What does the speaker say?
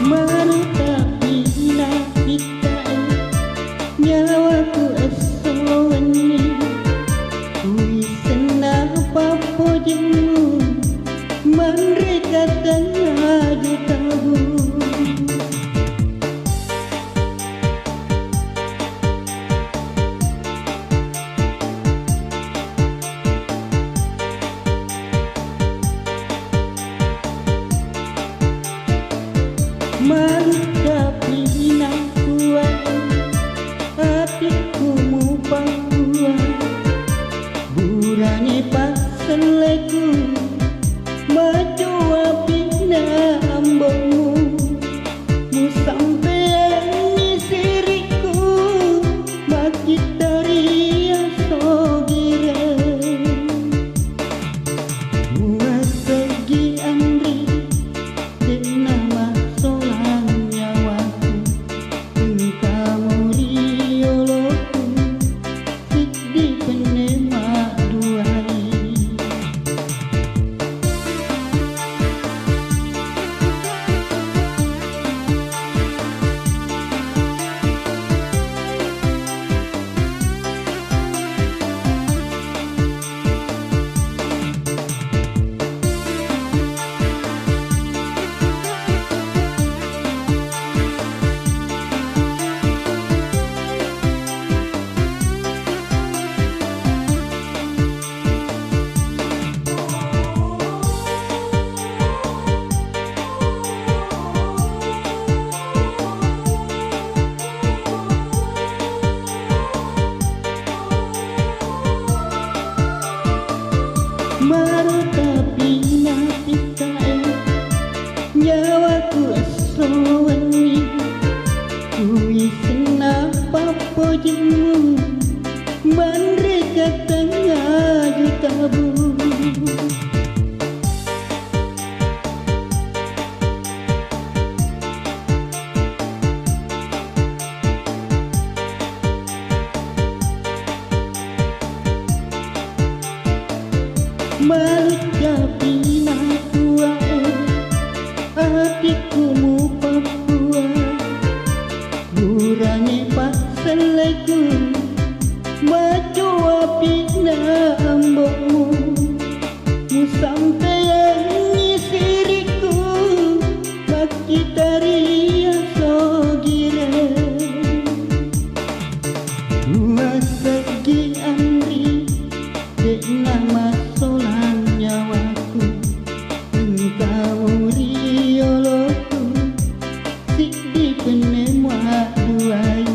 Meratapi kita nyawaku esoni kui senang papo jemu mereka tengah tabu. Meratapi kuat hatiku mupang kuat burane paseleku majua pina ambongmu mu sampean siriku makitaria sogira muasegi andri denama solan nyawaku engkau rioloku sikdi penema duai. Meratapi kita nyawaku esoni kui senang papo jemu mereka tengah tabu. Meratapi kuat hatiku mupang kuat burane paseleku majua pina ambokmu mu sampean siriku makitaria sogira muasegi andri denama solan nyawaku engkau rioloku sikdi penema duai.